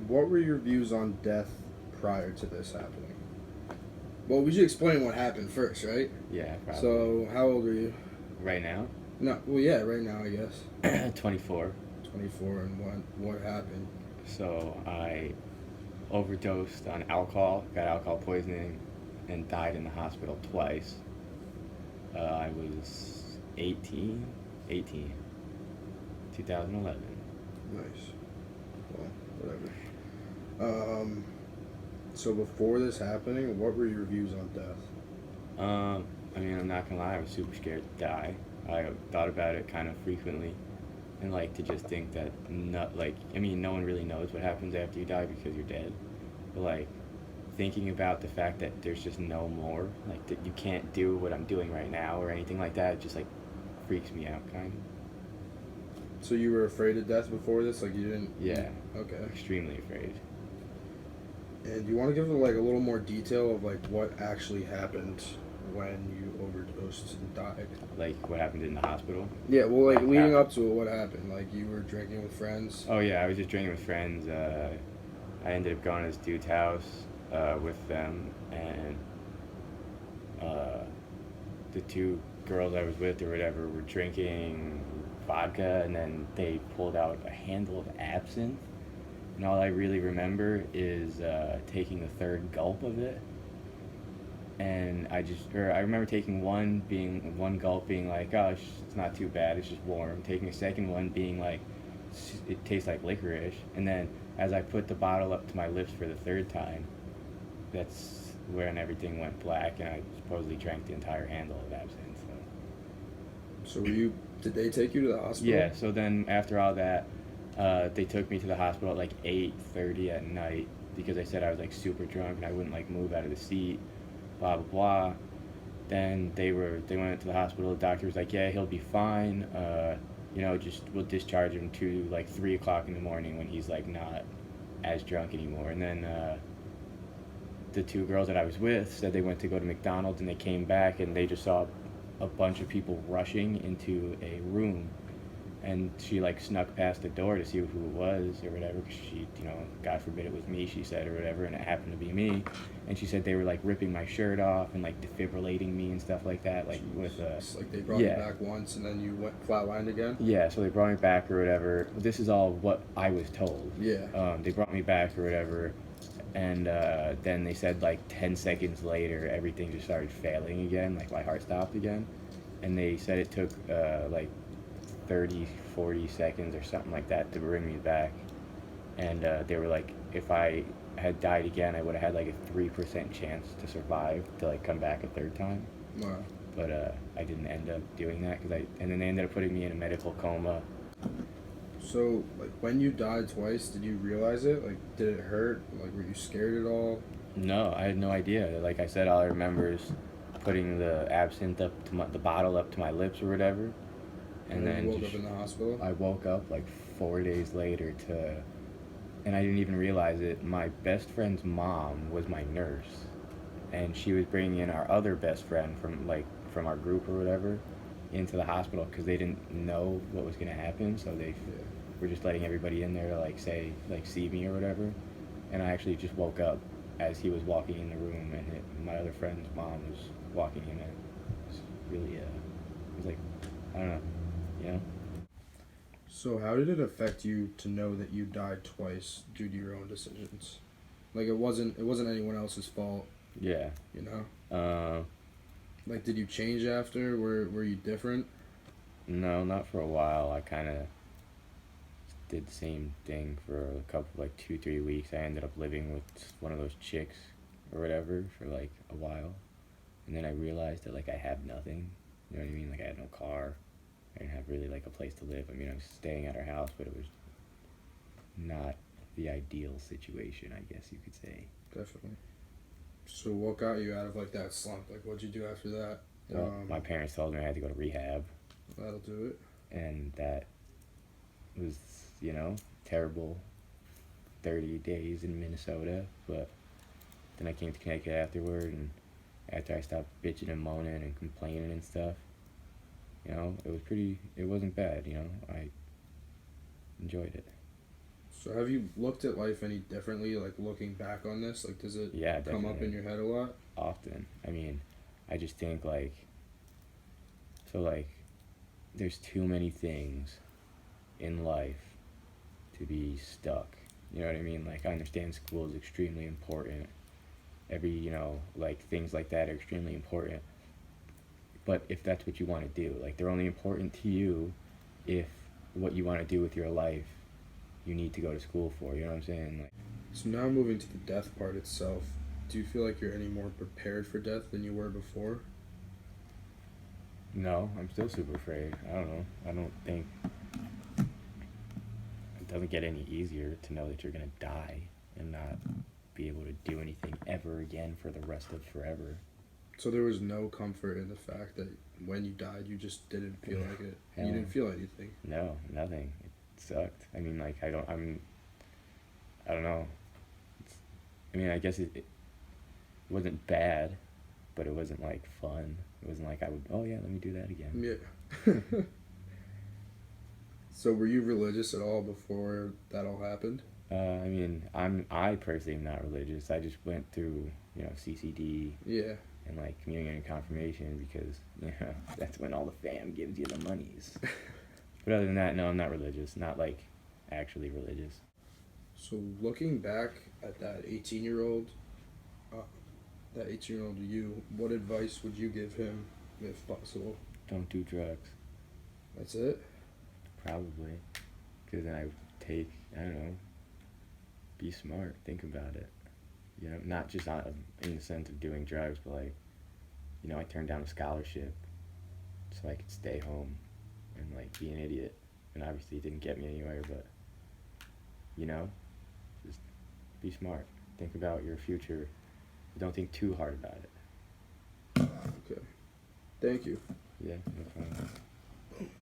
what were your views on death prior to this happening? Well, we should explain what happened first, right? Yeah, probably. So, how old are you? Right now, No, well, yeah, right now, I guess. 24. 24, and what happened? So I overdosed on alcohol, got alcohol poisoning, and died in the hospital twice. I was 18, 2011. Nice. Well, whatever. Um, so before this happening, what were your views on death? I mean, I'm not gonna lie, I was super scared to die. I thought about it kind of frequently, and like to just think that not like I mean, no one really knows what happens after you die because you're dead. But like thinking about the fact that there's just no more, like that you can't do what I'm doing right now or anything like that, it just like freaks me out kind of. So you were afraid of death before this? Like you didn't? Yeah, Okay. extremely afraid. And do you want to give like a little more detail of like what actually happened when you overdosed and died? Like what happened in the hospital. Yeah, well, like leading Happened. up to it, what happened? Like you were drinking with friends. Oh yeah, I was just drinking with friends. I ended up going to this dude's house with them, and uh, the two girls I was with or whatever were drinking vodka, and then they pulled out a handle of absinthe, and all I really remember is taking the third gulp of it, and I remember taking one gulp being like, oh, it's not too bad, it's just warm. Taking a second one being like, it tastes like licorice, and then as I put the bottle up to my lips for the third time, that's when everything went black, and I supposedly drank the entire handle of absinthe. So. So were you? Did they take you to the hospital? Yeah. So then after all that, they took me to the hospital at like 8:30 at night because they said I was like super drunk and I wouldn't like move out of the seat. Blah blah blah. Then they went to the hospital. The doctor was like, yeah, he'll be fine. Just we'll discharge him to like 3 o'clock in the morning when he's like not as drunk anymore. And then the two girls that I was with said they went to go to McDonald's and they came back and they just saw a bunch of people rushing into a room, and she like snuck past the door to see who it was or whatever, 'cause she, God forbid it was me, she said, or whatever, and it happened to be me. And she said they were like ripping my shirt off and like defibrillating me and stuff like that, like with It's like they brought you yeah. back once and then you went flatlined again. Yeah, so they brought me back or whatever. This is all what I was told. Yeah. They brought me back or whatever, and then they said like 10 seconds later everything just started failing again, like my heart stopped again. And they said it took like 30, 40 seconds or something like that to bring me back. And they were like, if I had died again, I would have had like a 3% chance to survive to like come back a third time. Wow. But I didn't end up doing that and then they ended up putting me in a medical coma. So like when you died twice, did you realize it? Like, did it hurt? Like, were you scared at all? No, I had no idea. Like I said, all I remember is putting the absinthe the bottle up to my lips or whatever, and And then then you woke just up in the hospital. I woke up like 4 days later and I didn't even realize it. My best friend's mom was my nurse, and she was bringing in our other best friend from our group or whatever into the hospital because they didn't know what was gonna happen, so they Yeah. were just letting everybody in there to like say like see me or whatever. And I actually just woke up as he was walking in the room, and my other friend's mom was walking in. It was really it was like I don't know, you know. So how did it affect you to know that you died twice due to your own decisions? Like it wasn't anyone else's fault, Yeah. you know? Uh, Like did you change after? Were you different? no, not for a while. I kind of did the same thing for a couple, like 2, 3 weeks. I ended up living with one of those chicks or whatever for like a while, and then I realized that like I have nothing. You know what I mean? Like I had no car. I didn't have really like a place to live. I mean, I was staying at her house, but it was not the ideal situation, I guess you could say. Definitely. So what got you out of like that slump? Like what'd you do after that? Well, my parents told me I had to go to rehab, That'll do it. and that was, terrible 30 days in Minnesota. But then I came to Connecticut afterward, and after I stopped bitching and moaning and complaining and stuff, it wasn't bad, I enjoyed it. So have you looked at life any differently, like looking back on this? Like, does it Yeah, come up in definitely. your head a lot? Often. I mean, I just think like, so like, there's too many things in life to be stuck. You know what I mean? Like, I understand school is extremely important. Every, like, things like that are extremely important. But if that's what you want to do, like, they're only important to you if what you want to do with your life, you need to go to school for. You know what I'm saying? Like, So now moving to the death part itself, do you feel like you're any more prepared for death than you were before? no, I'm still super afraid. I don't know. I don't think it doesn't get any easier to know that you're gonna die and not be able to do anything ever again for the rest of forever. So there was no comfort in the fact that when you died, you just didn't feel like it. You Hell, didn't feel anything. no, nothing. It sucked. I mean, like, I don't know. It's, I mean, I guess it wasn't bad, but it wasn't like fun. It wasn't like I would, oh yeah, let me do that again. Yeah. So were you religious at all before that all happened? I mean, I personally am not religious. I just went through, CCD Yeah. and like communion and confirmation because that's when all the fam gives you the monies. But other than that, no, I'm not religious. Not like actually religious. So looking back at that 18-year-old, uh, that 18-year-old you, what advice would you give him if possible? Don't do drugs. That's it? Probably. Because then I would take, I don't know, be smart. Think about it. Not just in the sense of doing drugs, but like, I turned down a scholarship so I could stay home and like be an idiot. And obviously it didn't get me anywhere, but, you know, just be smart. Think about your future. Don't think too hard about it. Okay. Thank you. Yeah, no problem.